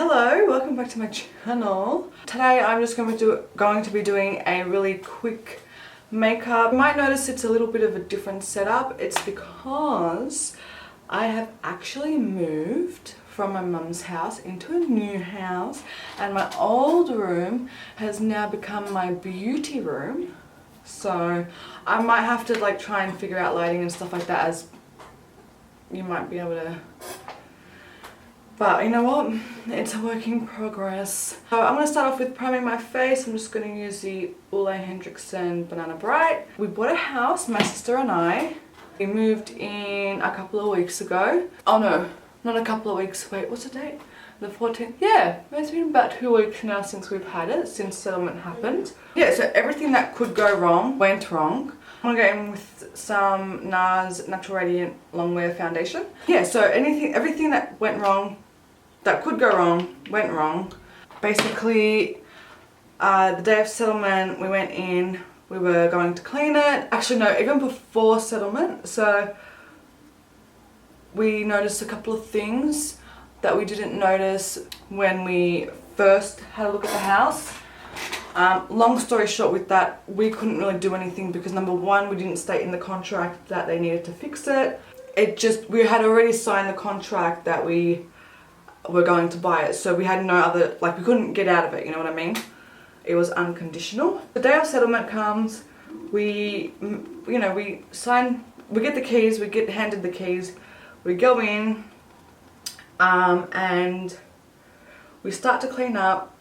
Hello, welcome back to my channel. Today I'm just going to be doing a really quick makeup. You might notice it's a little bit of a different setup. It's because I have actually moved from my mum's house into a new house, and my old room has now become my beauty room. So I might have to like try and figure out lighting and stuff like that, as you might be able to. But you know what? It's a work in progress. So I'm going to start off with priming my face. I'm just going to use the Ole Henriksen Banana Bright. We bought a house, my sister and I. We moved in a couple of weeks ago. Oh no, not a couple of weeks. Wait, what's the date? The 14th? Yeah, it's been about 2 weeks now since we've had it, since settlement happened. Yeah, so everything that could go wrong went wrong. I'm gonna go in with some NARS Natural Radiant Longwear Foundation. Yeah, so everything that went wrong, that could go wrong, went wrong. Basically, the day of settlement, we went in, we were going to clean it. Actually, no, even before settlement. So we noticed a couple of things that we didn't notice when we first had a look at the house. Long story short with that, we couldn't really do anything because number one, we didn't state in the contract that they needed to fix it. We had already signed the contract that we were going to buy it, so we had no other, like we couldn't get out of it, you know what I mean? It was unconditional. The day of settlement comes, we sign, we get the keys, we get handed the keys, we go in, and we start to clean up,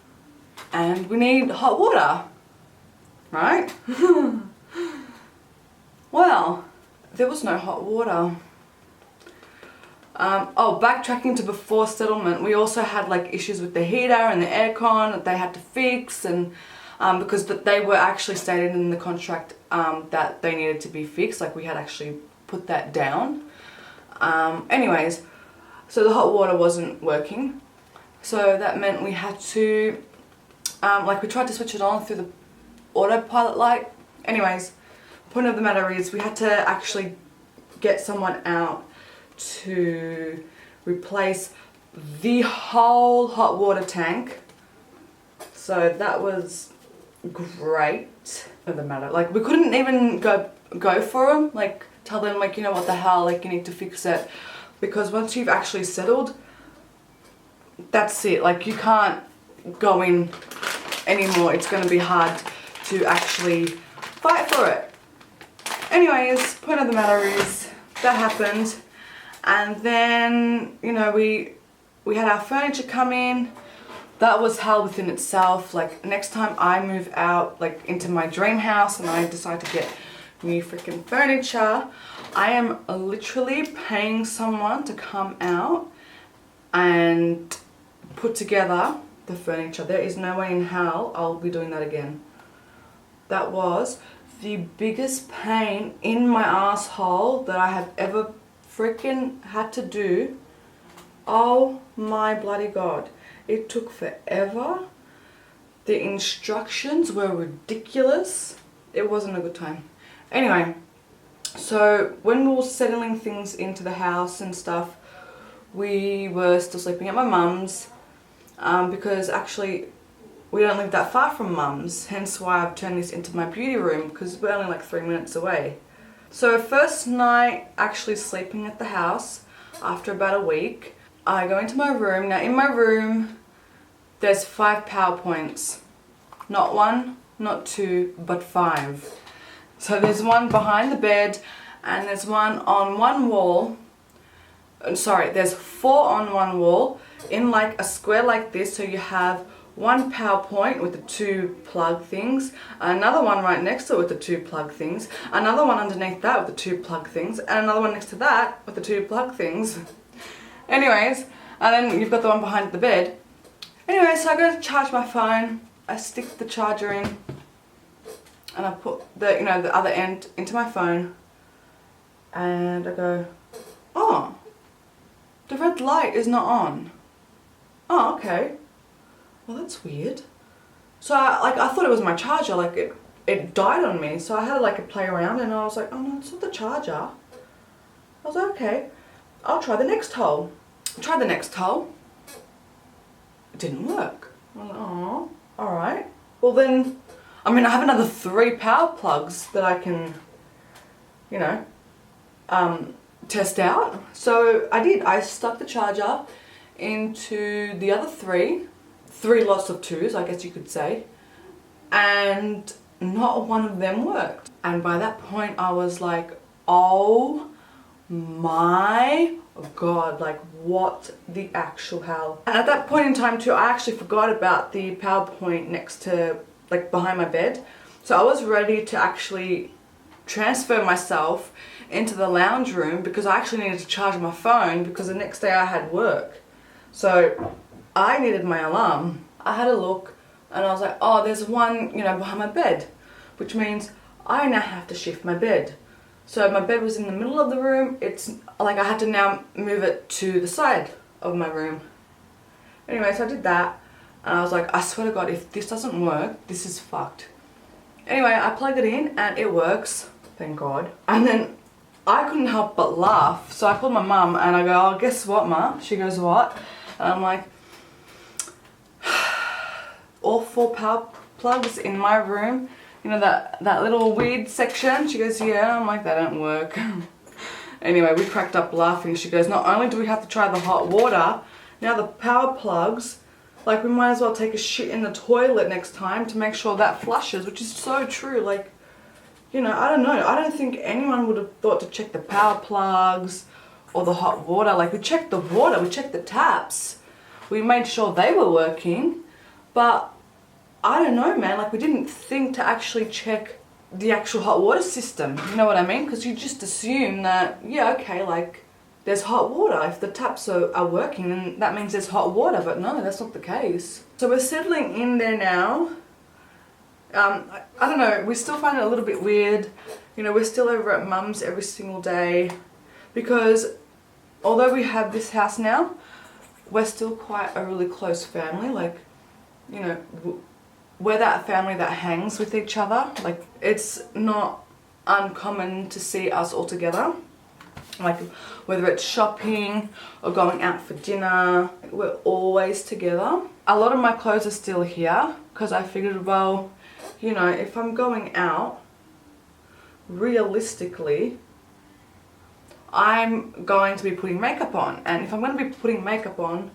and we need hot water, right? Well, there was no hot water. Backtracking to before settlement, we also had like issues with the heater and the aircon that they had to fix, and because they were actually stated in the contract that they needed to be fixed, like we had actually put that down. Anyways, so the hot water wasn't working, so that meant we had to we tried to switch it on through the autopilot light. Anyways, point of the matter is we had to actually get someone out to replace the whole hot water tank. So that was great. For the matter, like we couldn't even go for them, like tell them like, you know what the hell, like you need to fix it, because once you've actually settled, that's it, like you can't go in anymore. It's going to be hard to actually fight for it. Anyways, point of the matter is that happened, and then you know we had our furniture come in. That was hell within itself. Like next time I move out like into my dream house and I decide to get new freaking furniture, I am literally paying someone to come out and put together the furniture. There is no way in hell I'll be doing that again. That was the biggest pain in my asshole that I have ever freaking had to do. Oh my bloody god. It took forever. The instructions were ridiculous. It wasn't a good time. Anyway, so when we were settling things into the house and stuff, we were still sleeping at my mum's. Because actually we don't live that far from mum's, hence why I've turned this into my beauty room, because we're only like 3 minutes away. So first night actually sleeping at the house, after about a week, I go into my room. Now in my room there's 5 PowerPoints, not 1, not 2, but 5. So there's one behind the bed, and there's one on one wall. Sorry, there's 4 on one wall in like a square like this. So you have one PowerPoint with the 2 plug things, another one right next to it with the 2 plug things, another one underneath that with the 2 plug things, and another one next to that with the 2 plug things. Anyways, and then you've got the one behind the bed. Anyway, so I go to charge my phone, I stick the charger in, and I put the, the other end into my phone, and I go, oh, the red light is not on. Oh, okay. Well, that's weird. So I thought it was my charger, like it died on me, so I had to like play around, and I was like, oh no, it's not the charger. I was like, okay, I'll try the next hole. I tried the next hole. it didn't work. I'm like, oh, alright. Well then, I mean, I have another 3 power plugs that I can, you know, test out. So I did. I stuck the charger into the other 3 lots of 2s, I guess you could say, and not one of them worked. And by that point I was like, oh my god, like what the actual hell. And at that point in time too, I actually forgot about the power point next to, like, behind my bed. So I was ready to actually transfer myself into the lounge room because I actually needed to charge my phone because the next day I had work. So I needed my alarm. I had a look and I was like, oh, there's one, you know, behind my bed, which means I now have to shift my bed. So my bed was in the middle of the room. It's like I had to now move it to the side of my room. Anyway, so I did that and I was like, I swear to God, if this doesn't work, this is fucked. Anyway, I plugged it in and it works, thank God. And then I couldn't help but laugh. So I called my mum and I go, oh, guess what, Ma? She goes, what? And I'm like, all 4 power plugs in my room, you know, that little weird section. She goes, yeah. I'm like, that don't work. Anyway, we cracked up laughing. She goes, not only do we have to try the hot water, now the power plugs, like we might as well take a shit in the toilet next time to make sure that flushes, which is so true. Like, you know, I don't know. I don't think anyone would have thought to check the power plugs or the hot water. Like, we checked the water, we checked the taps. We made sure they were working, but I don't know, man, like we didn't think to actually check the actual hot water system, you know what I mean? Because you just assume that, yeah, okay, like there's hot water. If the taps are working, then that means there's hot water, but no, that's not the case. So we're settling in there now. I don't know, we still find it a little bit weird. You know, we're still over at Mum's every single day because although we have this house now, we're still quite a really close family. Like, you know, we're that family that hangs with each other. Like, it's not uncommon to see us all together. Like, whether it's shopping or going out for dinner, we're always together. A lot of my clothes are still here because I figured, well, you know, if I'm going out, realistically, I'm going to be putting makeup on. And if I'm going to be putting makeup on,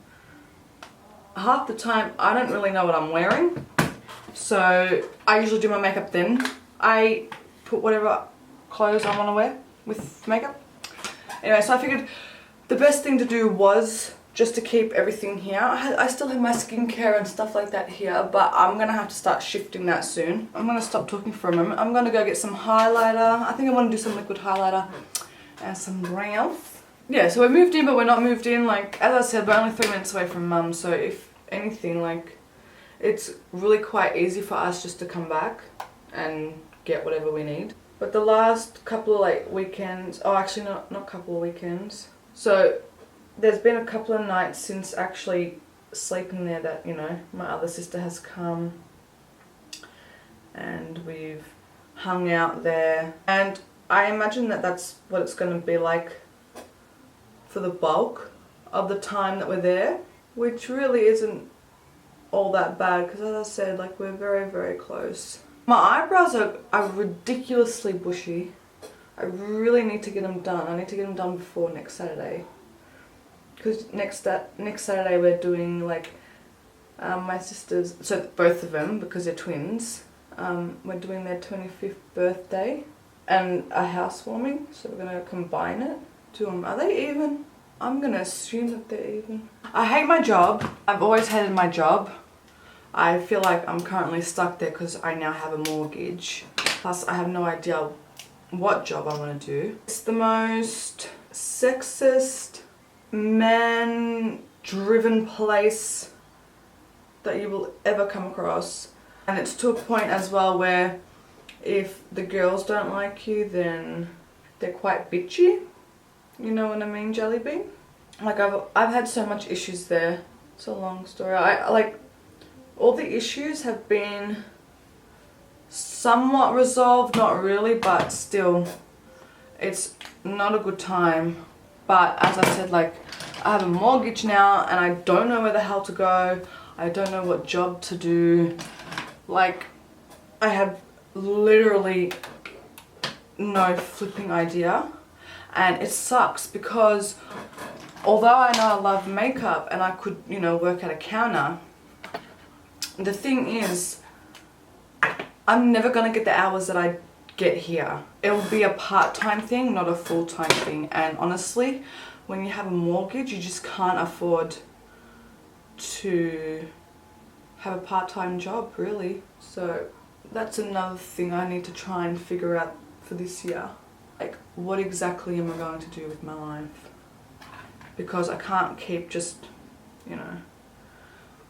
half the time I don't really know what I'm wearing. So I usually do my makeup then. I put whatever clothes I want to wear with makeup. Anyway, so I figured the best thing to do was just to keep everything here. I still have my skincare and stuff like that here, but I'm going to have to start shifting that soon. I'm going to stop talking for a moment. I'm going to go get some highlighter. I think I want to do some liquid highlighter and some brows. Yeah, so we're moved in, but we're not moved in. Like, as I said, we're only 3 minutes away from Mum, so if anything, like, it's really quite easy for us just to come back and get whatever we need. But the last couple of like weekends, oh actually not couple of weekends. So there's been a couple of nights since actually sleeping there that, you know, my other sister has come and we've hung out there. And I imagine that that's what it's going to be like for the bulk of the time that we're there, which really isn't all that bad because, as I said, like, we're very, very close. My eyebrows are ridiculously bushy. I really need to get them done. I need to get them done before next Saturday. Because next Saturday we're doing, like, my sisters, so both of them, because they're twins, we're doing their 25th birthday and a housewarming. So we're going to combine it. Are they even? I'm going to assume that they're even. I hate my job. I've always hated my job. I feel like I'm currently stuck there because I now have a mortgage. Plus, I have no idea what job I want to do. It's the most sexist, man-driven place that you will ever come across. And it's to a point as well where if the girls don't like you, then they're quite bitchy. You know what I mean, Jelly Bean? Like, I've had so much issues there. It's a long story. Like, all the issues have been somewhat resolved, not really, but still, it's not a good time. But as I said, like, I have a mortgage now and I don't know where the hell to go. I don't know what job to do. Like, I have literally no flipping idea. And it sucks because although I know I love makeup and I could, you know, work at a counter, the thing is, I'm never going to get the hours that I get here. It will be a part-time thing, not a full-time thing. And honestly, when you have a mortgage, you just can't afford to have a part-time job, really. So that's another thing I need to try and figure out for this year. Like, what exactly am I going to do with my life? Because I can't keep just, you know,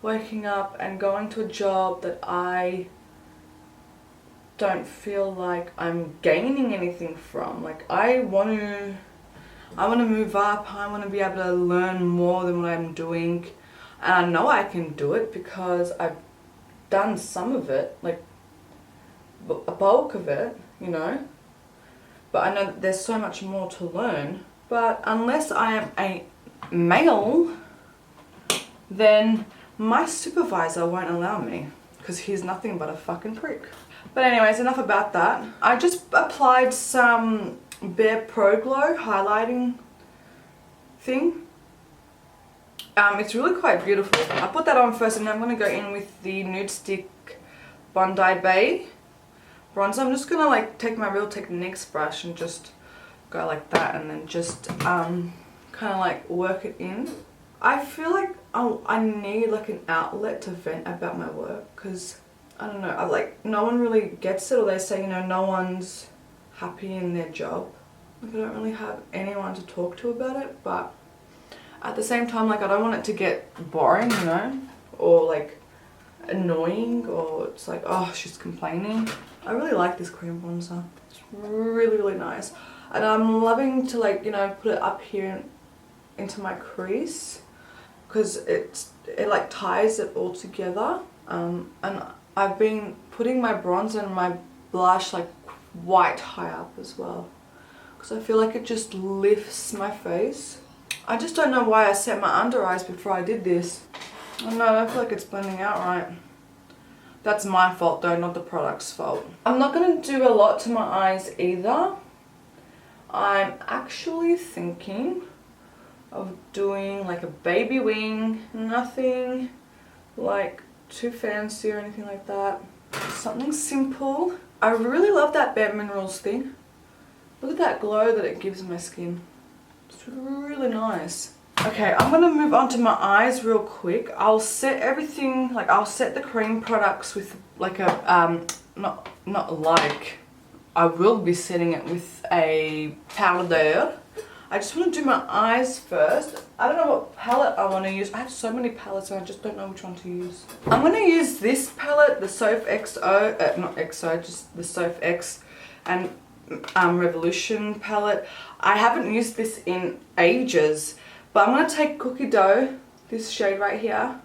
waking up and going to a job that I don't feel like I'm gaining anything from. Like, I want to move up. I want to be able to learn more than what I'm doing. And I know I can do it because I've done some of it, like a bulk of it, you know. But I know that there's so much more to learn. But unless I am a male, then my supervisor won't allow me because he's nothing but a fucking prick. But anyways, enough about that. I just applied some Bare Pro Glow highlighting thing. It's really quite beautiful. I put that on first and then I'm going to go in with the Nude Stick Bondi Bay bronzer. I'm just going to like take my Real Techniques brush and just go like that and then just kind of like work it in. I feel like I need like an outlet to vent about my work because I don't know, no one really gets it, or they say, you know, no one's happy in their job. Like, I don't really have anyone to talk to about it, but at the same time, like, I don't want it to get boring, you know, or like annoying, or it's like, oh, she's complaining. I really like this cream bronzer. It's really, really nice. And I'm loving to, like, you know, put it up here into my crease because it like ties it all together. And I've been putting my bronzer and my blush like quite high up as well because I feel like it just lifts my face. I just don't know why I set my under eyes before I did this. I don't know, I don't feel like it's blending out right. That's my fault though, not the product's fault. I'm not going to do a lot to my eyes either. I'm actually thinking of doing like a baby wing, nothing like too fancy or anything like that. Something simple. I really love that Bare Minerals thing. Look at that glow that it gives my skin. It's really nice. Okay, I'm gonna move on to my eyes real quick. I'll set everything, like I'll set the cream products with like a, I will be setting it with a powder. I just want to do my eyes first. I don't know what palette I want to use. I have so many palettes and I just don't know which one to use. I'm going to use this palette, the Soph XO, not XO, just the Soph X and Revolution palette. I haven't used this in ages, but I'm going to take Cookie Dough, this shade right here,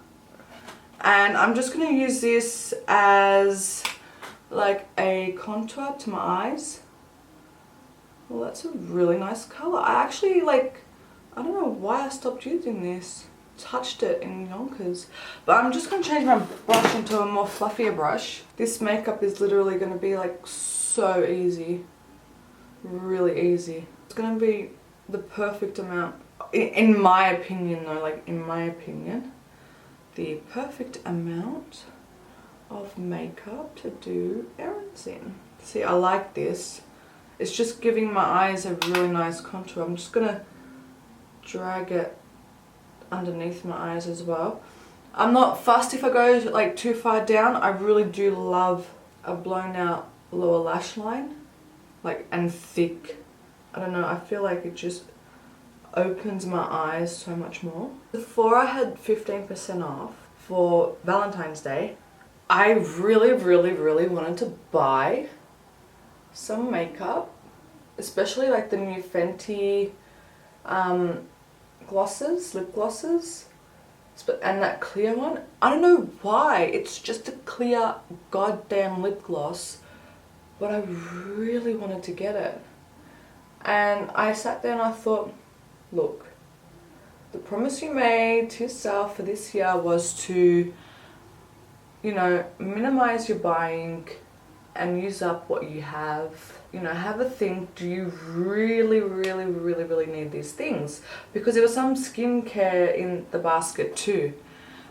and I'm just going to use this as like a contour to my eyes. Well, that's a really nice colour. I actually I don't know why I stopped using this. Touched it in Yonkers. But I'm just going to change my brush into a more fluffier brush. This makeup is literally going to be like so easy. Really easy. It's going to be the perfect amount. In my opinion though, like in my opinion, the perfect amount of makeup to do errands in. See, I like this. It's just giving my eyes a really nice contour. I'm just gonna drag it underneath my eyes as well. I'm not fussed if I go like too far down. I really do love a blown out lower lash line, like, and thick. I don't know, I feel like it just opens my eyes so much more. Before I had 15% off for Valentine's Day, I really, really, really wanted to buy some makeup, especially like the new Fenty glosses, lip glosses, and that clear one. I don't know why, it's just a clear goddamn lip gloss, but I really wanted to get it. And I sat there and I thought, look, the promise you made to yourself for this year was to you know, minimize your buying and use up what you have. You know, have a think, do you really need these things? Because there was some skincare in the basket too.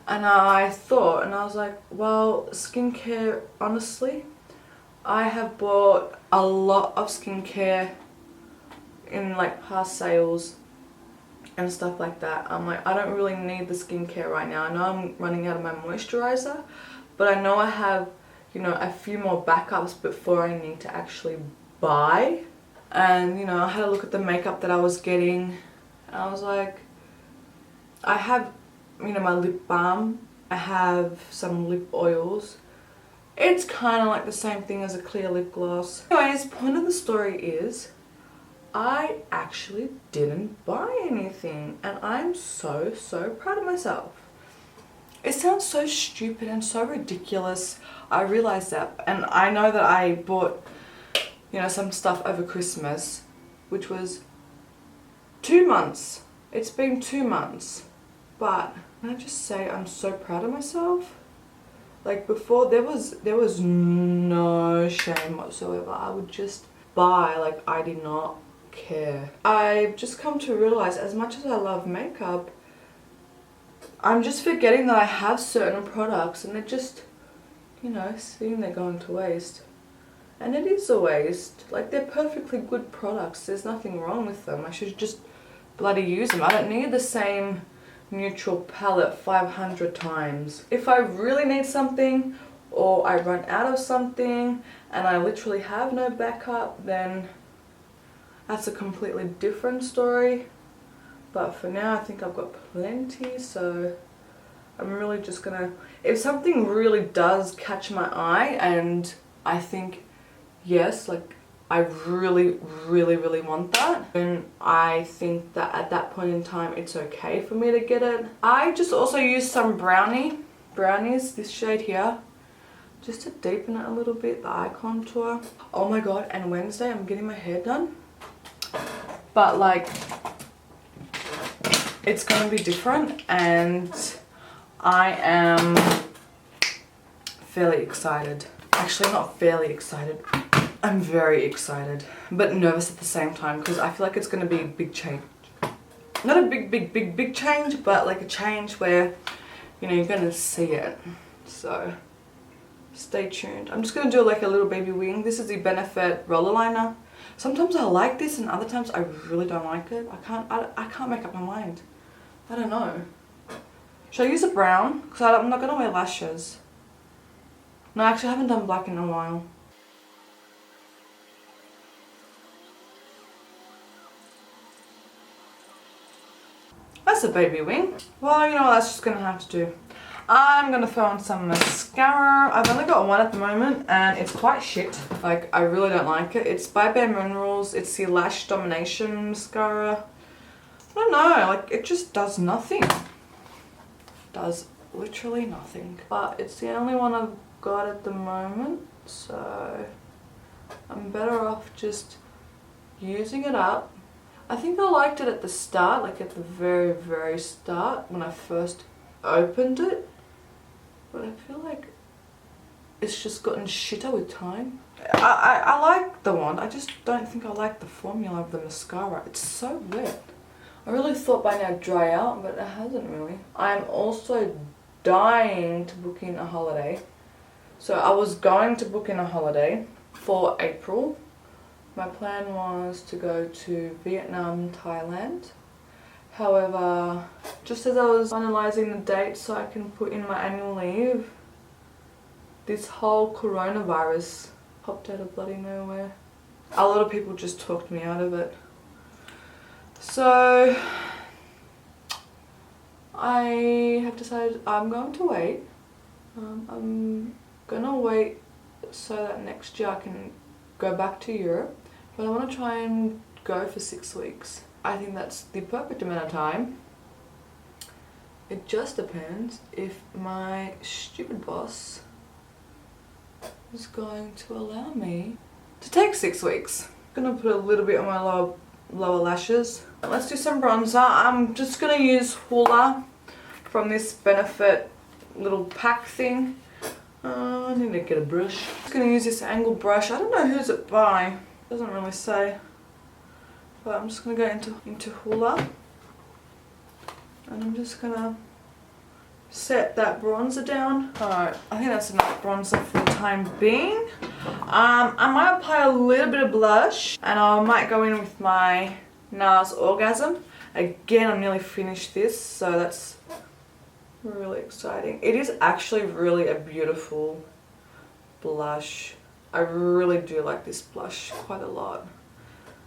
And I thought, and I was like, well, skincare, honestly, I have bought a lot of skincare in like past sales and stuff like that. I'm like, I don't really need the skincare right now. I know I'm running out of my moisturizer, but I know I have, you know, a few more backups before I need to actually buy. And, you know, I had a look at the makeup that I was getting, and I was like, I have, you know, my lip balm, I have some lip oils. It's kind of like the same thing as a clear lip gloss. Anyways, point of the story is, I actually didn't buy anything, and I'm so proud of myself. It sounds so stupid and so ridiculous, I realize that, and I know that I bought, you know, some stuff over Christmas, which was 2 months. It's been 2 months, but can I just say I'm so proud of myself? Like before, there was no shame whatsoever. I would just buy like I did not care. I've just come to realize, as much as I love makeup, I'm just forgetting that I have certain products and they're just, you know, sitting there going to waste. And it is a waste. Like, they're perfectly good products. There's nothing wrong with them. I should just bloody use them. I don't need the same neutral palette 500 times. If I really need something, or I run out of something and I literally have no backup, then that's a completely different story. But for now, I think I've got plenty, so I'm really just gonna, if something really does catch my eye and I think, yes, like I really want that, and I think that at that point in time it's okay for me to get it. I just also used some brownies, this shade here, just to deepen it a little bit, the eye contour. Oh my god, and Wednesday I'm getting my hair done, but like it's gonna be different, and I am fairly excited. Actually, not fairly excited. I'm very excited, but nervous at the same time, because I feel like it's going to be a big change. Not a big change, but like a change where, you know, you're going to see it. So, stay tuned. I'm just going to do like a little baby wing. This is the Benefit roller liner. Sometimes I like this and other times I really don't like it. I can't make up my mind. I don't know. Should I use a brown? Because I'm not going to wear lashes. No, actually I haven't done black in a while. That's a baby wing. Well, you know what, that's just gonna have to do. I'm gonna throw on some mascara. I've only got one at the moment and it's quite shit. Like, I really don't like it. It's by Bare Minerals. It's the Lash Domination mascara. I don't know, like it just does nothing. Does literally nothing. But it's the only one I've got at the moment, so I'm better off just using it up. I think I liked it at the start, like at the very start when I first opened it, but I feel like it's just gotten shitter with time. I like the wand, I just don't think I like the formula of the mascara. It's so wet. I really thought by now it'd dry out, but it hasn't really. I'm also dying to book in a holiday. So I was going to book in a holiday for April. My plan was to go to Vietnam, Thailand. However, just as I was finalising the date so I can put in my annual leave, this whole coronavirus popped out of bloody nowhere. A lot of people just talked me out of it. So I have decided I'm going to wait. I'm gonna wait so that next year I can go back to Europe. But I want to try and go for 6 weeks. I think that's the perfect amount of time. It just depends if my stupid boss is going to allow me to take 6 weeks. I'm gonna put a little bit on my lower lashes. Let's do some bronzer. I'm just gonna use Hoola from this Benefit little pack thing. I need to get a brush. I'm just going to use this angled brush. I don't know who's it by. Doesn't really say. But I'm just going to go into Hoola. And I'm just going to set that bronzer down. Alright, I think that's enough bronzer for the time being. I might apply a little bit of blush. And I might go in with my NARS Orgasm. Again, I'm nearly finished this, so that's really exciting. It is actually really a beautiful blush. I really do like this blush quite a lot.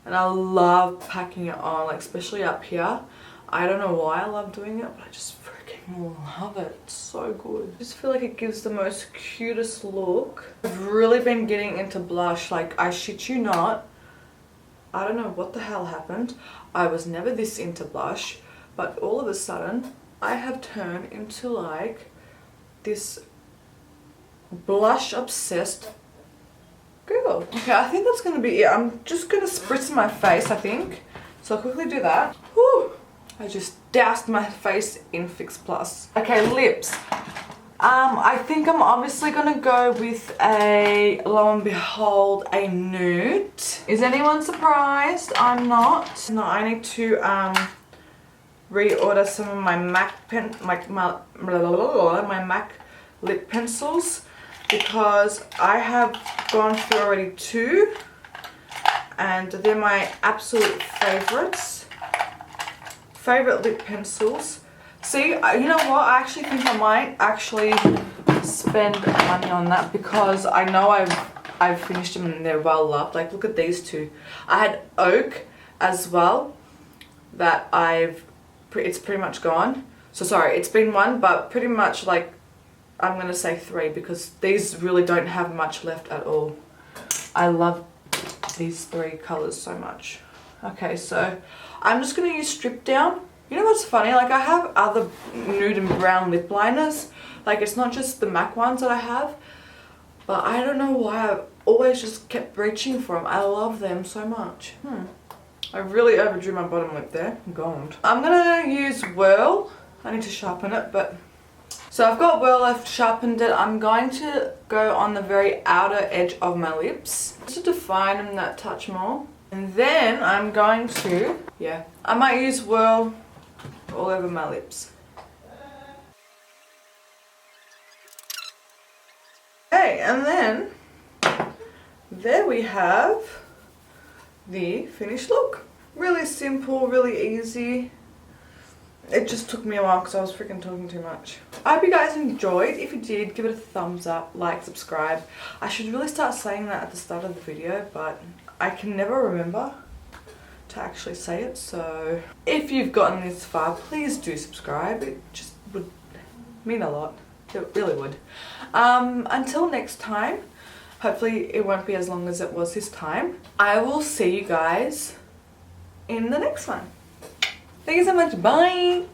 And I love packing it on, like especially up here. I don't know why I love doing it, but I just freaking love it. It's so good. I just feel like it gives the most cutest look. I've really been getting into blush, like I shit you not. I don't know what the hell happened. I was never this into blush, but all of a sudden I have turned into like this blush obsessed girl. Okay, I think that's gonna be it. I'm just gonna spritz my face, I think. So I'll quickly do that. Whew. I just doused my face in Fix Plus. Okay, lips. I think I'm obviously gonna go with a, lo and behold, a nude. Is anyone surprised? I'm not. No, I need to reorder some of my MAC MAC lip pencils because I have gone through already 2 and they're my absolute favorites. Favorite lip pencils. See, you know what? I actually think I might actually spend money on that because I know I've finished them and they're well loved. Like, look at these 2. I had Oak as well that it's pretty much gone. So sorry, it's been 1, but pretty much like I'm gonna say 3 because these really don't have much left at all. I love these 3 colors so much. Okay, so I'm just gonna use Strip Down. You know what's funny? Like I have other nude and brown lip liners. Like it's not just the MAC ones that I have. But I don't know why I've always just kept reaching for them. I love them so much. I really overdrew my bottom lip there. God. I'm gonna use Whirl. I need to sharpen it, but... So I've got Whirl, I've sharpened it. I'm going to go on the very outer edge of my lips. Just to define them that touch more. And then I'm going to, yeah, I might use Whirl all over my lips. Okay, and then there we have the finished look. Really simple, really easy. It just took me a while because I was freaking talking too much. I hope you guys enjoyed. If you did, give it a thumbs up, like, subscribe. I should really start saying that at the start of the video, but I can never remember to actually say it. So if you've gotten this far, please do subscribe. It just would mean a lot. It really would. Until next time, hopefully it won't be as long as it was this time. I will see you guys in the next one. Thank you so much. Bye.